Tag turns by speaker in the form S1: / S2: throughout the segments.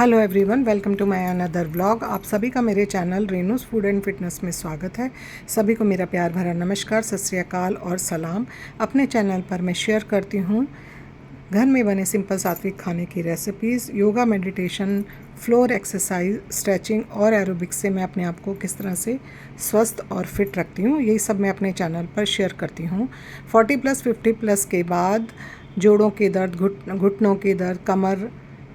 S1: Hello everyone, welcome to my another vlog. आप सभी का मेरे channel Renu's food and fitness में स्वागत है। सभी को मेरा प्यार भरा नमस्कार, सत श्री अकाल और सलाम। अपने चैनल पर मैं शेयर करती हूँ घर में बने सिंपल सात्विक खाने की recipes, yoga, meditation, floor exercise, stretching और एरोबिक्स से मैं अपने आप को किस तरह से स्वस्थ और फिट रखती हूँ, यही सब मैं अपने चैनल पर शेयर करती हूँ। 40+ 50+ के बाद जोड़ों के दर्द, घुटनों के दर्द, कमर,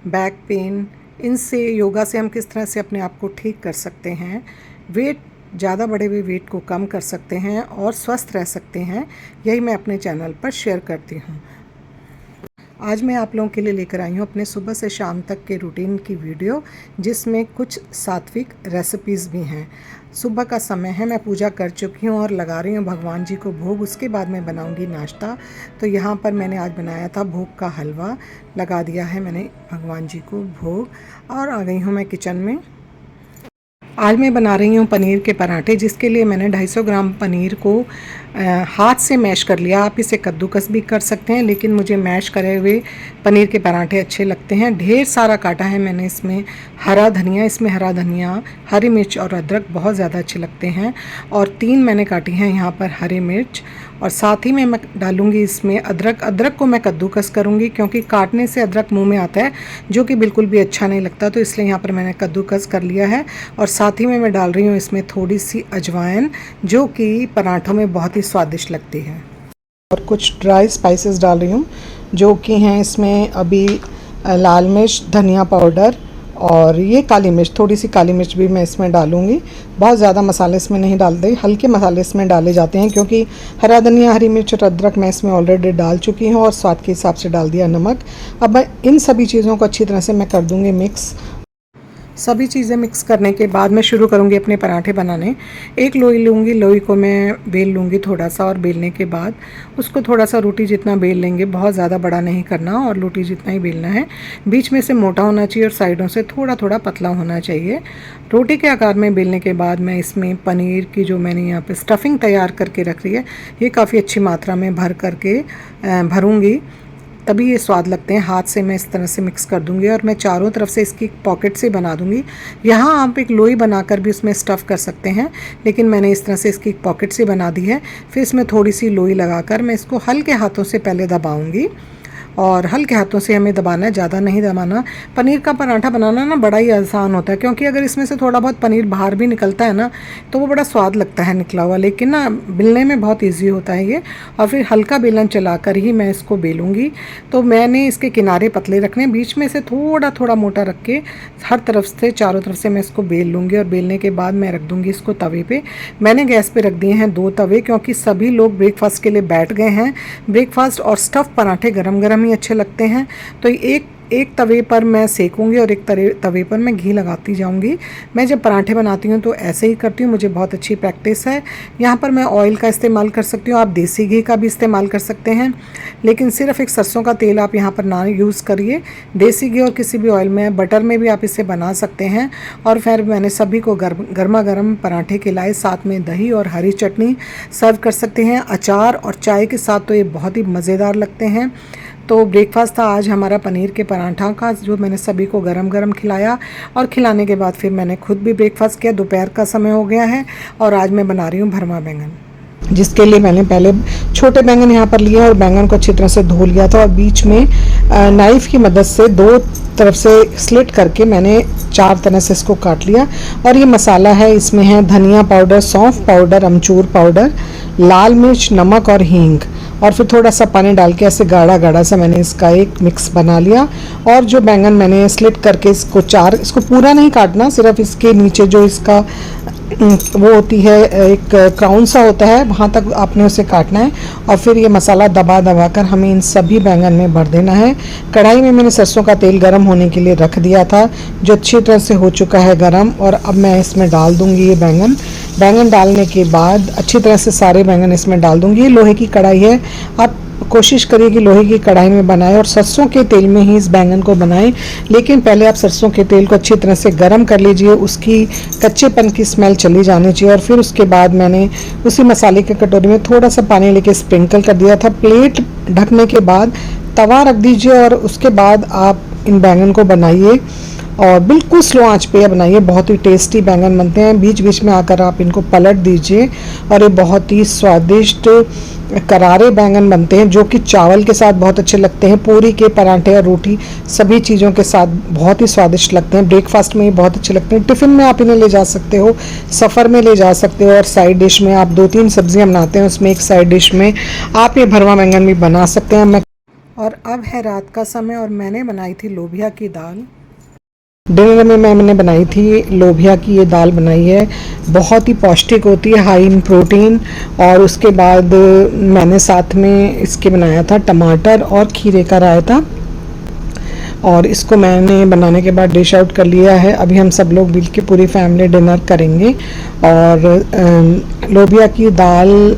S1: बैक पेन, इनसे योगा से हम किस तरह से अपने आप को ठीक कर सकते हैं, वेट ज़्यादा बढ़े हुए वेट को कम कर सकते हैं और स्वस्थ रह सकते हैं, यही मैं अपने चैनल पर शेयर करती हूँ। आज मैं आप लोगों के लिए लेकर आई हूँ अपने सुबह से शाम तक के रूटीन की वीडियो, जिसमें कुछ सात्विक रेसिपीज़ भी हैं। सुबह का समय है, मैं पूजा कर चुकी हूँ और लगा रही हूँ भगवान जी को भोग। उसके बाद मैं बनाऊँगी नाश्ता। तो यहाँ पर मैंने आज बनाया था भोग का हलवा, लगा दिया है मैंने भगवान जी को भोग और आ गई हूँ मैं किचन में। आज मैं बना रही हूँ पनीर के पराठे, जिसके लिए मैंने 250 ग्राम पनीर को हाथ से मैश कर लिया। आप इसे कद्दूकस भी कर सकते हैं, लेकिन मुझे मैश करे हुए पनीर के पराठे अच्छे लगते हैं। ढेर सारा काटा है मैंने इसमें हरा धनिया, हरा धनिया, हरी मिर्च और अदरक बहुत ज़्यादा अच्छे लगते हैं। और 3 मैंने काटी हैं यहाँ पर हरी मिर्च, और साथ ही में मैं डालूँगी इसमें अदरक को मैं कद्दूकस करूँगी, क्योंकि काटने से अदरक मुंह में आता है, जो कि बिल्कुल भी अच्छा नहीं लगता। तो इसलिए यहाँ पर मैंने कद्दूकस कर लिया है। और साथ ही में मैं डाल रही हूँ इसमें थोड़ी सी अजवाइन, जो कि पराठों में बहुत ही स्वादिष्ट लगती है। और कुछ ड्राई स्पाइसेस डाल रही हूँ, जो कि हैं इसमें अभी लाल मिर्च, धनिया पाउडर और ये काली मिर्च, थोड़ी सी काली मिर्च भी मैं इसमें डालूँगी। बहुत ज़्यादा मसाले इसमें नहीं डालते, हल्के मसाले इसमें डाले जाते हैं, क्योंकि हरा धनिया, हरी मिर्च और अदरक मैं इसमें ऑलरेडी डाल चुकी हूँ और स्वाद के हिसाब से डाल दिया नमक। अब मैं इन सभी चीज़ों को अच्छी तरह से मैं कर दूँगी मिक्स। सभी चीज़ें मिक्स करने के बाद मैं शुरू करूँगी अपने पराठे बनाने। एक लोई लूँगी, लोई को मैं बेल लूँगी थोड़ा सा, और बेलने के बाद उसको थोड़ा सा रोटी जितना बेल लेंगे, बहुत ज़्यादा बड़ा नहीं करना और रोटी जितना ही बेलना है। बीच में से मोटा होना चाहिए और साइडों से थोड़ा थोड़ा पतला होना चाहिए। रोटी के आकार में बेलने के बाद मैं इसमें पनीर की जो मैंने यहाँ पर स्टफिंग तैयार करके रख रही है, ये काफ़ी अच्छी मात्रा में भरूँगी, तभी ये स्वाद लगते हैं। हाथ से मैं इस तरह से मिक्स कर दूंगी और मैं चारों तरफ से इसकी पॉकेट से बना दूंगी। यहाँ आप एक लोई बनाकर भी उसमें स्टफ़ कर सकते हैं, लेकिन मैंने इस तरह से इसकी पॉकेट से बना दी है। फिर इसमें थोड़ी सी लोई लगाकर मैं इसको हल्के हाथों से पहले दबाऊंगी, और हल्के हाथों से हमें दबाना है, ज़्यादा नहीं दबाना। पनीर का पराठा बनाना ना बड़ा ही आसान होता है, क्योंकि अगर इसमें से थोड़ा बहुत पनीर बाहर भी निकलता है ना, तो वो बड़ा स्वाद लगता है निकला हुआ, लेकिन ना बेलने में बहुत इजी होता है ये। और फिर हल्का बेलन चलाकर ही मैं इसको बेलूँगी। तो मैंने इसके किनारे पतले रखने, बीच में से थोड़ा थोड़ा मोटा रख के हर तरफ से, चारों तरफ से मैं इसको बेल लूँगी। और बेलने के बाद मैं रख दूँगी इसको तवे पे। मैंने गैस पे रख दिए हैं 2 तवे, क्योंकि सभी लोग ब्रेकफास्ट के लिए बैठ गए हैं। ब्रेकफास्ट और स्टफ़ पराठे गरम गरम ही अच्छे लगते हैं। तो एक तवे पर मैं सेकूंगी और एक तवे पर मैं घी लगाती जाऊंगी। मैं जब पराठे बनाती हूँ तो ऐसे ही करती हूँ, मुझे बहुत अच्छी प्रैक्टिस है। यहाँ पर मैं ऑयल का इस्तेमाल कर सकती हूँ, आप देसी घी का भी इस्तेमाल कर सकते हैं, लेकिन सिर्फ एक सरसों का तेल आप यहाँ पर ना यूज़ करिए। देसी घी और किसी भी ऑयल में, बटर में भी आप इसे बना सकते हैं। और फिर मैंने सभी को गर्मा गर्म पराठे खिलाए, साथ में दही और हरी चटनी सर्व कर सकते हैं। अचार और चाय के साथ तो ये बहुत ही मज़ेदार लगते हैं। तो ब्रेकफास्ट था आज हमारा पनीर के पराठा का, जो मैंने सभी को गरम गरम खिलाया। और खिलाने के बाद फिर मैंने खुद भी ब्रेकफास्ट किया। दोपहर का समय हो गया है और आज मैं बना रही हूँ भरमा बैंगन, जिसके लिए मैंने पहले छोटे बैंगन यहाँ पर लिए और बैंगन को अच्छी तरह से धो लिया था, और बीच में नाइफ़ की मदद से 2 तरफ से स्लिट करके मैंने 4 तरह से इसको काट लिया। और ये मसाला है, इसमें है धनिया पाउडर, सौंफ पाउडर, अमचूर पाउडर, लाल मिर्च, नमक और हींग, और फिर थोड़ा सा पानी डाल के ऐसे गाढ़ा गाढ़ा सा मैंने इसका एक मिक्स बना लिया। और जो बैंगन मैंने स्लिट करके इसको पूरा नहीं काटना, सिर्फ इसके नीचे जो इसका वो होती है, एक क्राउन सा होता है, वहाँ तक आपने उसे काटना है। और फिर ये मसाला दबा दबा कर हमें इन सभी बैंगन में भर देना है। कढ़ाई में मैंने सरसों का तेल गर्म होने के लिए रख दिया था, जो अच्छी तरह से हो चुका है गर्म। और अब मैं इसमें डाल दूँगी ये बैंगन डालने के बाद अच्छी तरह से सारे बैंगन इसमें डाल दूँगी। ये लोहे की कढ़ाई है, आप कोशिश करिए कि लोहे की कढ़ाई में बनाएं और सरसों के तेल में ही इस बैंगन को बनाएं। लेकिन पहले आप सरसों के तेल को अच्छी तरह से गर्म कर लीजिए, उसकी कच्चेपन की स्मेल चली जानी चाहिए। और फिर उसके बाद मैंने उसी मसाले के कटोरी में थोड़ा सा पानी लेके स्प्रिंकल कर दिया था। प्लेट ढकने के बाद तवा रख दीजिए और उसके बाद आप इन बैंगन को बनाइए। और बिल्कुल स्लो आंच पे बनाइए। बहुत ही टेस्टी बैंगन बनते हैं। बीच बीच में आकर आप इनको पलट दीजिए और ये बहुत ही स्वादिष्ट करारे बैंगन बनते हैं, जो कि चावल के साथ बहुत अच्छे लगते हैं, पूरी के पराठे और रोटी सभी चीज़ों के साथ बहुत ही स्वादिष्ट लगते हैं। ब्रेकफास्ट में ये बहुत अच्छे लगते हैं। टिफ़िन में आप इन्हें ले जा सकते हो, सफ़र में ले जा सकते हो, और साइड डिश में आप 2-3 सब्जियां बनाते हैं, उसमें एक साइड डिश में आप ये भरवा बैंगन भी बना सकते हैं। और अब है रात का समय और मैंने बनाई थी लोबिया की दाल। डिनर में मैंने बनाई थी लोबिया की ये दाल बनाई है। बहुत ही पौष्टिक होती है, हाई इन प्रोटीन। और उसके बाद मैंने साथ में इसके बनाया था टमाटर और खीरे का रायता, और इसको मैंने बनाने के बाद डिश आउट कर लिया है। अभी हम सब लोग मिल के पूरी फैमिली डिनर करेंगे। और लोबिया की दाल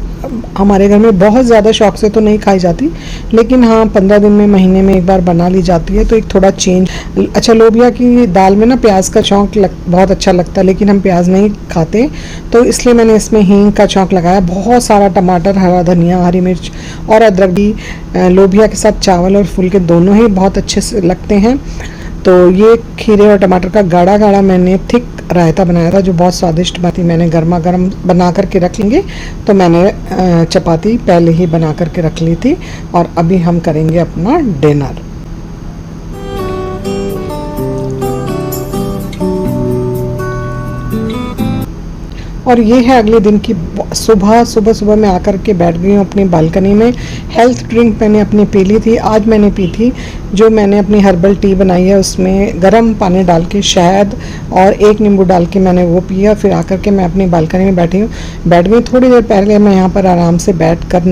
S1: हमारे घर में बहुत ज़्यादा शौक से तो नहीं खाई जाती, लेकिन हाँ 15 दिन में, महीने में एक बार बना ली जाती है, तो एक थोड़ा चेंज। अच्छा, लोबिया की दाल में ना प्याज का छौंक बहुत अच्छा लगता है, लेकिन हम प्याज नहीं खाते, तो इसलिए मैंने इसमें हींग का छौंक लगाया। बहुत सारा टमाटर, हरा धनिया, हरी मिर्च और अदरक भी लोबिया के साथ चावल और फुलके दोनों ही बहुत अच्छे से लगते हैं। तो ये खीरे और टमाटर का गाढ़ा गाढ़ा मैंने थिक रायता बनाया था, जो बहुत स्वादिष्ट बात। मैंने गर्मा गर्म बना करके रख लेंगे, तो मैंने चपाती पहले ही बना करके रख ली थी। और अभी हम करेंगे अपना डिनर। और ये है अगले दिन की सुबह मैं आकर के बैठ गई हूँ अपनी बालकनी में। हेल्थ ड्रिंक मैंने अपनी पी ली थी। आज मैंने पी थी जो मैंने अपनी हर्बल टी बनाई है, उसमें गर्म पानी डाल के शहद और 1 नींबू डाल के मैंने वो पिया। फिर आकर के मैं अपनी बालकनी में बैठ गई। थोड़ी देर पहले मैं यहाँ पर आराम से बैठ कर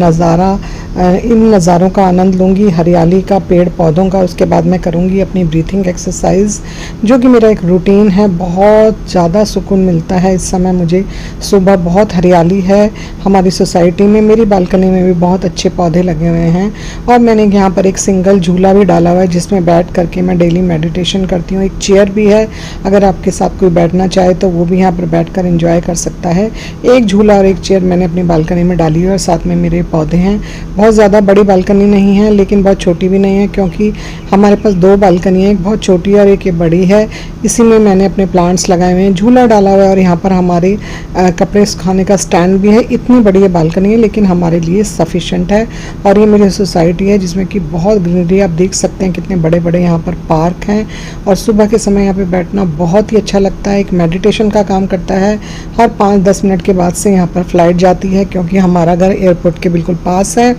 S1: इन नज़ारों का आनंद लूँगी, हरियाली का, पेड़ पौधों का। उसके बाद मैं करूँगी अपनी ब्रीथिंग एक्सरसाइज, जो कि मेरा एक रूटीन है। बहुत ज़्यादा सुकून मिलता है इस समय मुझे। सुबह बहुत हरियाली है हमारी सोसाइटी में, मेरी बालकनी में भी बहुत अच्छे पौधे लगे हुए हैं। और मैंने यहाँ पर एक सिंगल झूला भी डाला हुआ है, जिसमें बैठ करके मैं डेली मेडिटेशन करती हूँ। एक चेयर भी है, अगर आपके साथ कोई बैठना चाहे तो वो भी यहाँ पर बैठ कर एंजॉय कर सकता है। एक झूला और एक चेयर मैंने अपनी बालकनी में डाली है, और साथ में मेरे पौधे हैं। बहुत ज़्यादा बड़ी बालकनी नहीं है, लेकिन बहुत छोटी भी नहीं है, क्योंकि हमारे पास 2 बालकनी है, एक बहुत छोटी और एक ये बड़ी है। इसी में मैंने अपने प्लांट्स लगाए हुए हैं, झूला डाला हुआ है, और यहाँ पर हमारे कपड़े सुखाने का स्टैंड भी है। इतनी बड़ी ये बालकनी है, लेकिन हमारे लिए सफिशेंट है। और ये मेरी सोसाइटी है, जिसमें कि बहुत ग्रीनरी, आप देख सकते हैं कितने बड़े बड़े यहाँ पर पार्क हैं। और सुबह के समय यहाँ पे बैठना बहुत ही अच्छा लगता है, एक मेडिटेशन का काम करता है। हर 5-10 मिनट के बाद से यहाँ पर फ्लाइट जाती है, क्योंकि हमारा घर एयरपोर्ट के बिल्कुल पास है।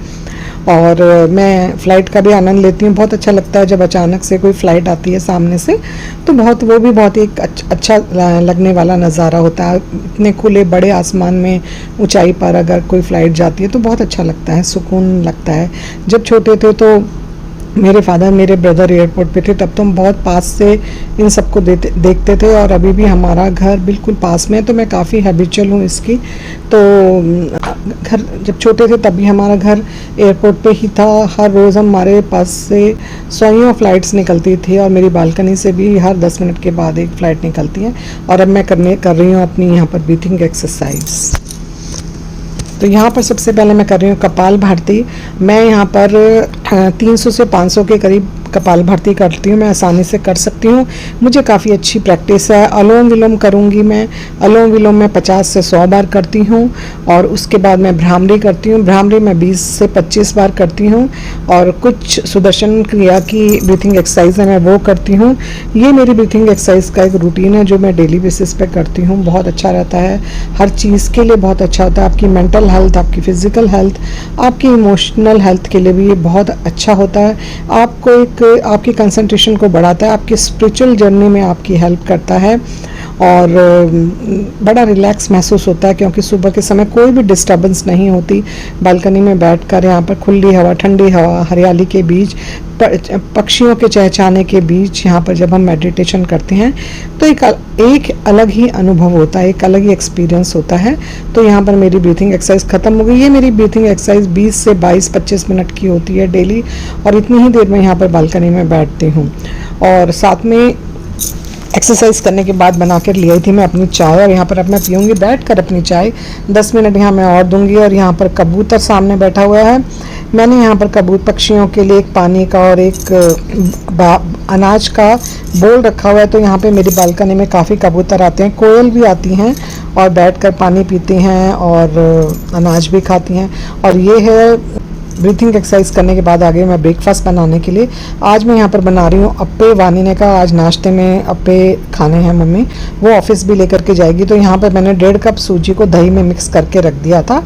S1: और मैं फ़्लाइट का भी आनंद लेती हूँ। बहुत अच्छा लगता है जब अचानक से कोई फ़्लाइट आती है सामने से, तो वो भी बहुत ही अच्छा लगने वाला नज़ारा होता है। इतने खुले बड़े आसमान में ऊंचाई पर अगर कोई फ़्लाइट जाती है तो बहुत अच्छा लगता है, सुकून लगता है। जब छोटे थे तो मेरे फादर, मेरे ब्रदर एयरपोर्ट पे थे, तब तो हम बहुत पास से इन सबको देखते थे। और अभी भी हमारा घर बिल्कुल पास में है, तो मैं काफ़ी हैबिचुअल हूँ इसकी। तो घर जब छोटे थे तब भी हमारा घर एयरपोर्ट पे ही था। हर रोज़ हमारे पास से सौयों फ़्लाइट्स निकलती थी, और मेरी बालकनी से भी हर 10 मिनट के बाद एक फ़्लाइट निकलती है। और अब मैं कर रही हूँ अपनी यहाँ पर ब्रीथिंग एक्सरसाइज। तो यहाँ पर सबसे पहले मैं कर रही हूँ कपाल भारती। मैं यहाँ पर 300 से 500 के करीब कपाल भारती करती हूँ। मैं आसानी से कर सकती हूँ, मुझे काफ़ी अच्छी प्रैक्टिस है। अनुलोम विलोम करूँगी मैं। अनुलोम विलोम मैं 50 से 100 बार करती हूँ। और उसके बाद मैं भ्रामरी करती हूँ। भ्रामरी मैं 20 से 25 बार करती हूँ। और कुछ सुदर्शन क्रिया की ब्रीथिंग एक्सरसाइज है, मैं वो करती हूँ। ये मेरी ब्रीथिंग एक्सरसाइज का एक रूटीन है, जो मैं डेली बेसिस पे करती हूँ। बहुत अच्छा रहता है, हर चीज़ के लिए बहुत अच्छा होता है। आपकी मेंटल हेल्थ, आपकी फ़िज़िकल हेल्थ, आपकी इमोशनल हेल्थ के लिए भी ये बहुत अच्छा होता है। आपको आपकी कंसंट्रेशन को बढ़ाता है, आपकी स्पिरिचुअल जर्नी में आपकी हेल्प करता है। और बड़ा रिलैक्स महसूस होता है, क्योंकि सुबह के समय कोई भी डिस्टर्बेंस नहीं होती। बालकनी में बैठकर यहाँ पर खुली हवा, ठंडी हवा, हरियाली के बीच, पक्षियों के चहचहाने के बीच यहाँ पर जब हम मेडिटेशन करते हैं तो एक अलग ही अनुभव होता है, एक अलग ही एक्सपीरियंस होता है। तो यहाँ पर मेरी ब्रीथिंग एक्सरसाइज ख़त्म हो गई। ये मेरी ब्रीथिंग एक्सरसाइज 20 से 22-25 मिनट की होती है डेली, और इतनी ही देर में यहाँ पर बालकनी में बैठती हूँ। और साथ में एक्सरसाइज करने के बाद बना कर ली आई थी मैं अपनी चाय, और यहाँ पर अब मैं पीऊँगी बैठ कर अपनी चाय। 10 मिनट यहाँ मैं और दूंगी। और यहाँ पर कबूतर सामने बैठा हुआ है। मैंने यहाँ पर कबूतर पक्षियों के लिए एक पानी का और एक अनाज का बोल रखा हुआ है। तो यहाँ पे मेरी बालकनी में काफ़ी कबूतर आते हैं, कोयल भी आती हैं और बैठकर पानी पीती हैं और अनाज भी खाती हैं। और ये है ब्रीथिंग एक्सरसाइज करने के बाद आगे मैं ब्रेकफास्ट बनाने के लिए। आज मैं यहाँ पर बना रही हूँ अप्पे। वानी ने कहा आज नाश्ते में अप्पे खाने हैं मम्मी, वो ऑफिस भी लेकर के जाएगी। तो यहाँ पर मैंने 1.5 कप सूजी को दही में मिक्स करके रख दिया था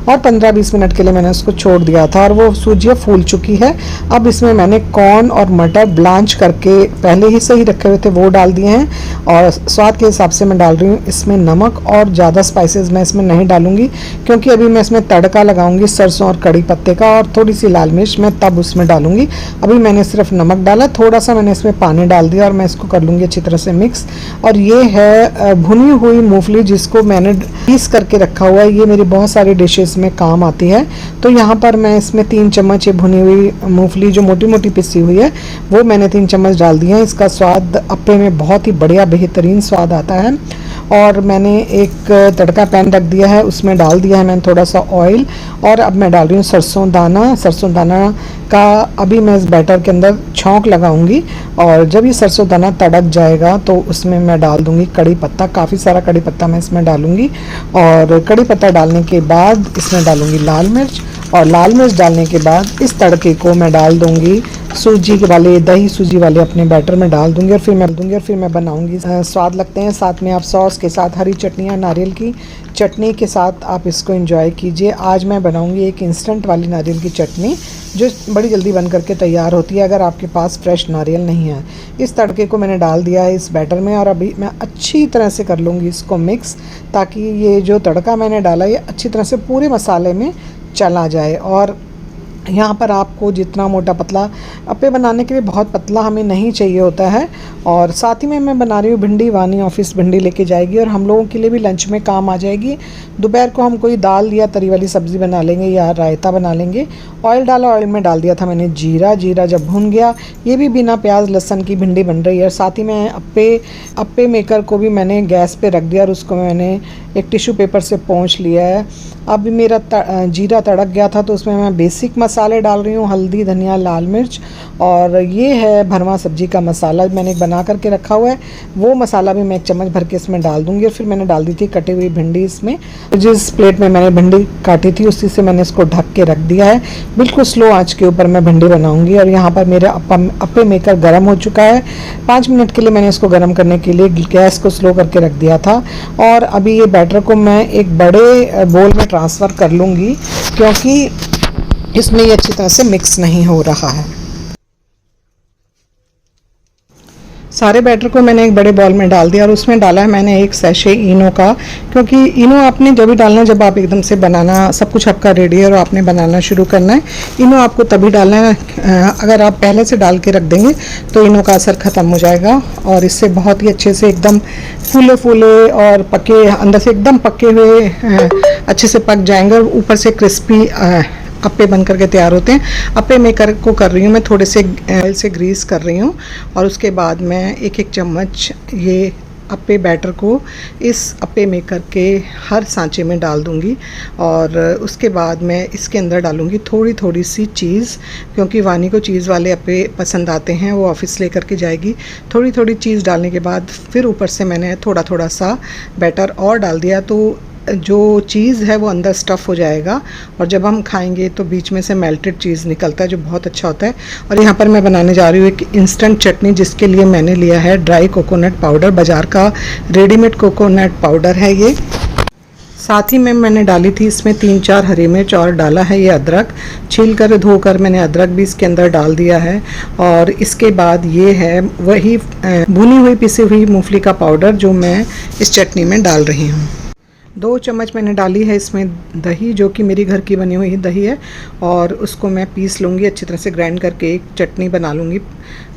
S1: और 15-20 मिनट के लिए मैंने उसको छोड़ दिया था और वो सूजी फूल चुकी है। अब इसमें मैंने कॉर्न और मटर ब्लांच करके पहले ही सही रखे हुए थे वो डाल दिए हैं और स्वाद के हिसाब से मैं डाल रही हूँ इसमें नमक। और ज़्यादा स्पाइसेस मैं इसमें नहीं डालूंगी क्योंकि अभी मैं इसमें तड़का लगाऊंगी सरसों और कड़ी पत्ते का, और थोड़ी सी लाल मिर्च मैं तब उसमें डालूंगी। अभी मैंने सिर्फ नमक डाला, थोड़ा सा मैंने इसमें पानी डाल दिया और मैं इसको कर लूँगी अच्छी तरह से मिक्स। और ये है भुनी हुई मूंगफली जिसको मैंने पीस करके रखा हुआ है। ये मेरी बहुत सारी डिशेस में काम आती है। तो यहाँ पर मैं इसमें 3 चम्मच ये भुनी हुई मूंगफली जो मोटी मोटी पिसी हुई है वो मैंने 3 चम्मच डाल दिए हैं। इसका स्वाद अप्पे में बहुत ही बढ़िया बेहतरीन स्वाद आता है। और मैंने एक तड़का पैन रख दिया है, उसमें डाल दिया है मैंने थोड़ा सा ऑयल। और अब मैं डाल रही हूँ सरसों दाना। सरसों दाना का अभी मैं इस बैटर के अंदर छौंक लगाऊंगी और जब ये सरसों दाना तड़क जाएगा तो उसमें मैं डाल दूंगी कड़ी पत्ता। काफ़ी सारा कड़ी पत्ता मैं इसमें डालूंगी। और कड़ी पत्ता डालने के बाद इसमें डालूंगी लाल मिर्च, और लाल मिर्च डालने के बाद इस तड़के को मैं डाल दूंगी सूजी वाले दही सूजी वाले अपने बैटर में डाल दूंगी और फिर मैं बनाऊंगी। स्वाद लगते हैं। साथ में आप सॉस के साथ हरी चटनियाँ नारियल की चटनी के साथ आप इसको एंजॉय कीजिए। आज मैं बनाऊंगी एक इंस्टेंट वाली नारियल की चटनी जो बड़ी जल्दी बन करके तैयार होती है अगर आपके पास फ्रेश नारियल नहीं है। इस तड़के को मैंने डाल दिया है इस बैटर में और अभी मैं अच्छी तरह से कर लूँगी इसको मिक्स, ताकि ये जो तड़का मैंने डाला ये अच्छी तरह से पूरे मसाले में चला जाए। और यहाँ पर आपको जितना मोटा पतला अप्पे बनाने के लिए बहुत पतला हमें नहीं चाहिए होता है। और साथ ही में मैं बना रही हूँ भिंडी। वानी ऑफिस भिंडी लेके जाएगी और हम लोगों के लिए भी लंच में काम आ जाएगी। दोपहर को हम कोई दाल या तरी वाली सब्ज़ी बना लेंगे या रायता बना लेंगे। ऑयल डाला, ऑयल में डाल दिया था मैंने जीरा। जीरा जब भुन गया, ये भी बिना प्याज लहसुन की भिंडी बन रही है। साथ ही में अप्पे मेकर को भी मैंने गैस पे रख दिया और उसको मैंने एक टिश्यू पेपर से पोंछ लिया है। अब मेरा जीरा तड़क गया था तो उसमें मैं बेसिक मसाले डाल रही हूँ, हल्दी धनिया लाल मिर्च। और ये है भरवा सब्जी का मसाला मैंने बना करके रखा हुआ है, वो मसाला भी मैं 1 चम्मच भर के इसमें डाल दूँगी। और फिर मैंने डाल दी थी कटी हुई भिंडी इसमें। जिस प्लेट में मैंने भिंडी काटी थी उसी से मैंने इसको ढक के रख दिया है। बिल्कुल स्लो आंच के ऊपर मैं भिंडी बनाऊंगी। और यहाँ पर मेरा अप्पे मेकर गर्म हो चुका है। 5 मिनट के लिए मैंने इसको गर्म करने के लिए गैस को स्लो करके रख दिया था। और अभी ये बैटर को मैं एक बड़े बोल में ट्रांसफ़र कर लूँगी क्योंकि इसमें ये अच्छी तरह से मिक्स नहीं हो रहा है। सारे बैटर को मैंने एक बड़े बॉल में डाल दिया और उसमें डाला है मैंने 1 सैशे इनो का, क्योंकि इनो आपने जब भी डालना है जब आप एकदम से बनाना सब कुछ आपका रेडी है और आपने बनाना शुरू करना है। इनो आपको तभी डालना है, अगर आप पहले से डाल के रख देंगे तो इनो का असर ख़त्म हो जाएगा और इससे बहुत ही अच्छे से एकदम फूले फूले और पके अंदर से एकदम पके हुए अच्छे से पक जाएंगे और ऊपर से क्रिस्पी अप्पे बन करके तैयार होते हैं। अप्पे मेकर को कर रही हूँ मैं थोड़े से ऑयल से ग्रीस कर रही हूँ और उसके बाद मैं 1-1 चम्मच ये अप्पे बैटर को इस अप्पे मेकर के हर सांचे में डाल दूँगी। और उसके बाद मैं इसके अंदर डालूँगी थोड़ी थोड़ी सी चीज़, क्योंकि वानी को चीज़ वाले अप्पे पसंद आते हैं, वो ऑफिस लेकर के जाएगी। थोड़ी थोड़ी चीज़ डालने के बाद फिर ऊपर से मैंने थोड़ा थोड़ा सा बैटर और डाल दिया, तो जो चीज़ है वो अंदर स्टफ़ हो जाएगा और जब हम खाएंगे तो बीच में से मेल्टेड चीज़ निकलता है जो बहुत अच्छा होता है। और यहाँ पर मैं बनाने जा रही हूँ एक इंस्टेंट चटनी, जिसके लिए मैंने लिया है ड्राई कोकोनट पाउडर। बाज़ार का रेडीमेड कोकोनट पाउडर है ये। साथ ही में मैंने डाली थी इसमें 3-4 हरी मिर्च और डाला है ये अदरक। छील कर धोकर मैंने अदरक भी इसके अंदर डाल दिया है। और इसके बाद ये है वही भुनी हुई पिसी हुई मूंगफली का पाउडर जो मैं इस चटनी में डाल रही हूँ। 2 चम्मच मैंने डाली है इसमें दही, जो कि मेरी घर की बनी हुई दही है, और उसको मैं पीस लूँगी अच्छी तरह से ग्राइंड करके एक चटनी बना लूँगी।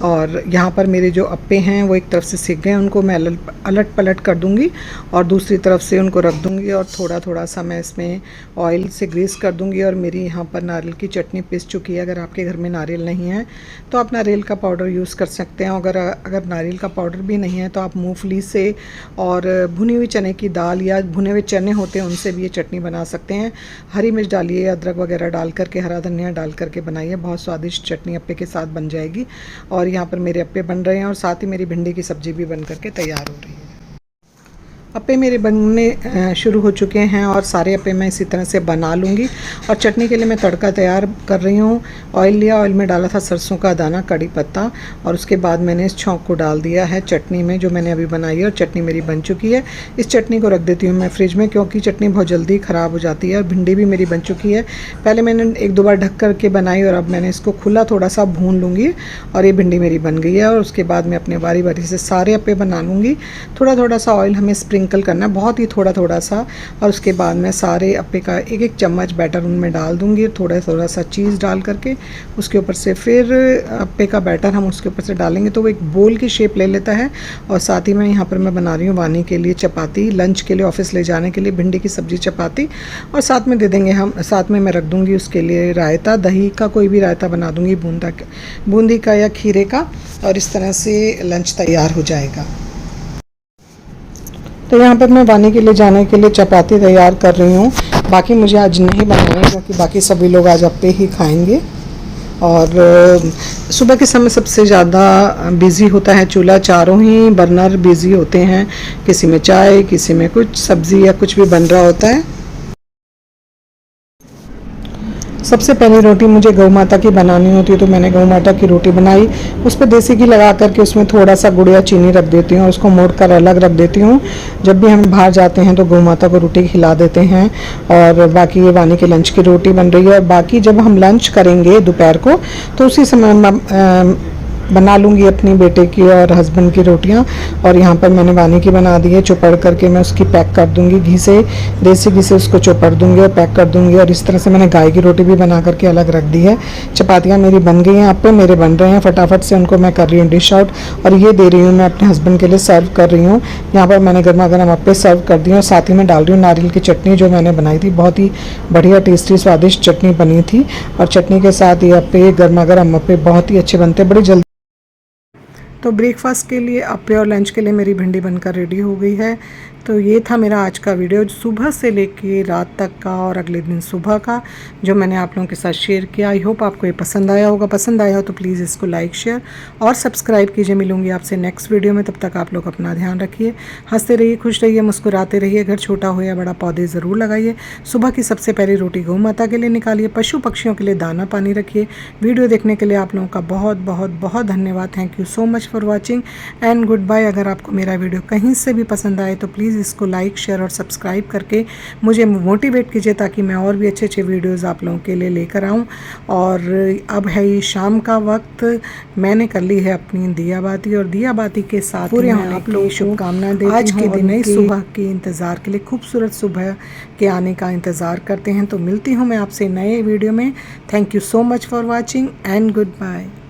S1: और यहाँ पर मेरे जो अप्पे हैं वो एक तरफ से सिक गए, उनको मैं अलट पलट कर दूँगी और दूसरी तरफ से उनको रख दूँगी और थोड़ा थोड़ा सा मैं इसमें ऑयल से ग्रीस कर दूँगी। और मेरी यहाँ पर नारियल की चटनी पिस चुकी है। अगर आपके घर में नारियल नहीं है तो आप नारियल का पाउडर यूज़ कर सकते हैं। अगर नारियल का पाउडर भी नहीं है तो आप मूंगफली से और भुनी हुई चने की दाल या भुने हुए चने होते हैं उनसे भी ये चटनी बना सकते हैं। हरी मिर्च डालिए, अदरक वगैरह डाल करके, हरा धनिया डाल करके बनाइए, बहुत स्वादिष्ट चटनी अप्पे के साथ बन जाएगी। और यहाँ पर मेरे अप्पे बन रहे हैं और साथ ही मेरी भिंडी की सब्ज़ी भी बन करके तैयार हो रही है। अप्पे मेरे बनने शुरू हो चुके हैं और सारे अप्पे मैं इसी तरह से बना लूँगी। और चटनी के लिए मैं तड़का तैयार कर रही हूँ। ऑयल लिया, ऑयल में डाला था सरसों का दाना, कड़ी पत्ता, और उसके बाद मैंने इस छौंक को डाल दिया है चटनी में जो मैंने अभी बनाई है। और चटनी मेरी बन चुकी है। इस चटनी को रख देती हूँ मैं फ्रिज में, क्योंकि चटनी बहुत जल्दी ख़राब हो जाती है। और भिंडी भी मेरी बन चुकी है। पहले मैंने 1-2 बार ढक करके बनाई और अब मैंने इसको खुला थोड़ा सा भून लूँगी और ये भिंडी मेरी बन गई है। और उसके बाद मैं अपने बारी बारी से सारे अप्पे बना लूँगी। थोड़ा थोड़ा सा ऑयल हमें स्प्रिंकल करना है, बहुत ही थोड़ा थोड़ा सा। और उसके बाद मैं सारे अप्पे का 1-1 चम्मच बैटर उनमें डाल दूँगी, थोड़ा थोड़ा सा चीज़ डाल करके उसके ऊपर से फिर अप्पे का बैटर हम उसके ऊपर से डालेंगे तो वो एक बोल की शेप ले लेता है। और साथ ही में यहाँ पर मैं बना रही हूँ वानी के लिए चपाती, लंच के लिए, ऑफिस ले जाने के लिए भिंडी की सब्ज़ी चपाती। और साथ में दे देंगे हम, साथ में मैं रख दूँगी उसके लिए रायता, दही का कोई भी रायता बना दूँगी, बूंदी का या खीरे का। और इस तरह से लंच तैयार हो जाएगा। तो यहाँ पर मैं वानी के लिए जाने के लिए चपाती तैयार कर रही हूँ। बाकी मुझे आज नहीं बनाना क्योंकि बाकी सभी लोग आज अप्पे ही खाएंगे। और सुबह के समय सबसे ज़्यादा बिज़ी होता है चूल्हा, चारों ही बर्नर बिज़ी होते हैं। किसी में चाय, किसी में कुछ सब्ज़ी या कुछ भी बन रहा होता है। सबसे पहली रोटी मुझे गौ माता की बनानी होती है तो मैंने गौ माता की रोटी बनाई। उस पर देसी घी लगा करके उसमें थोड़ा सा गुड़ या चीनी रख देती हूँ, उसको मोड़ कर अलग रख देती हूँ। जब भी हम बाहर जाते हैं तो गौ माता को रोटी खिला देते हैं। और बाकी ये वानी के लंच की रोटी बन रही है। और बाकी जब हम लंच करेंगे दोपहर को तो उसी समय बना लूँगी अपनी बेटे की और हस्बैंड की रोटियां। और यहाँ पर मैंने वानी की बना दी है, चौपड़ करके मैं उसकी पैक कर दूँगी घी से, देसी घी से उसको चौपड़ दूँगी और पैक कर दूँगी। और इस तरह से मैंने गाय की रोटी भी बना करके अलग रख दी है। चपातियाँ मेरी बन गई हैं, अप्पे मेरे बन रहे हैं, फटाफट से उनको मैं कर रही हूँ डिश आउट। और ये दे रही हूँ मैं अपने हस्बैंड के लिए, सर्व कर रही हूँ। यहाँ पर मैंने गर्मा गर्म अप्पे सर्व कर दिए और साथ ही में डाल रही हूँ नारियल की चटनी जो मैंने बनाई थी, बहुत ही बढ़िया टेस्टी स्वादिष्ट चटनी बनी थी। और चटनी के साथ ये अप्पे, गर्मा गर्म अप्पे बहुत ही अच्छे बनते हैं, बड़ी जल्दी। तो ब्रेकफास्ट के लिए अप्पे और लंच के लिए मेरी भिंडी बनकर रेडी हो गई है। तो ये था मेरा आज का वीडियो, सुबह से लेके रात तक का और अगले दिन सुबह का, जो मैंने आप लोगों के साथ शेयर किया। आई होप आपको ये पसंद आया होगा। पसंद आया हो तो प्लीज़ इसको लाइक, शेयर और सब्सक्राइब कीजिए। मिलूंगी आपसे नेक्स्ट वीडियो में। तब तक आप लोग अपना ध्यान रखिए, हंसते रहिए, खुश रहिए, मुस्कुराते रहिए। घर छोटा हो या बड़ा, पौधे ज़रूर लगाइए। सुबह की सबसे पहली रोटी गौ माता के लिए निकालिए। पशु पक्षियों के लिए दाना पानी रखिए। वीडियो देखने के लिए आप लोगों का बहुत बहुत बहुत धन्यवाद। Thank you so much for watching and good bye. अगर आपको मेरा वीडियो कहीं से भी पसंद आए तो प्लीज़ इसको लाइक, शेयर और सब्सक्राइब करके मुझे मोटिवेट कीजिए, ताकि मैं और भी अच्छे अच्छे वीडियोस आप लोगों के लिए लेकर आऊं। और अब है ये शाम का वक्त, मैंने कर ली है अपनी दिया बाती, और दिया बाती के साथ पूरे होने की शुभकामनाएं देती हूं। आज की दिन नई सुबह के इंतज़ार के लिए, खूबसूरत सुबह के आने का इंतज़ार करते हैं। तो मिलती हूँ मैं आपसे नए वीडियो में। Thank you so much for watching and good bye.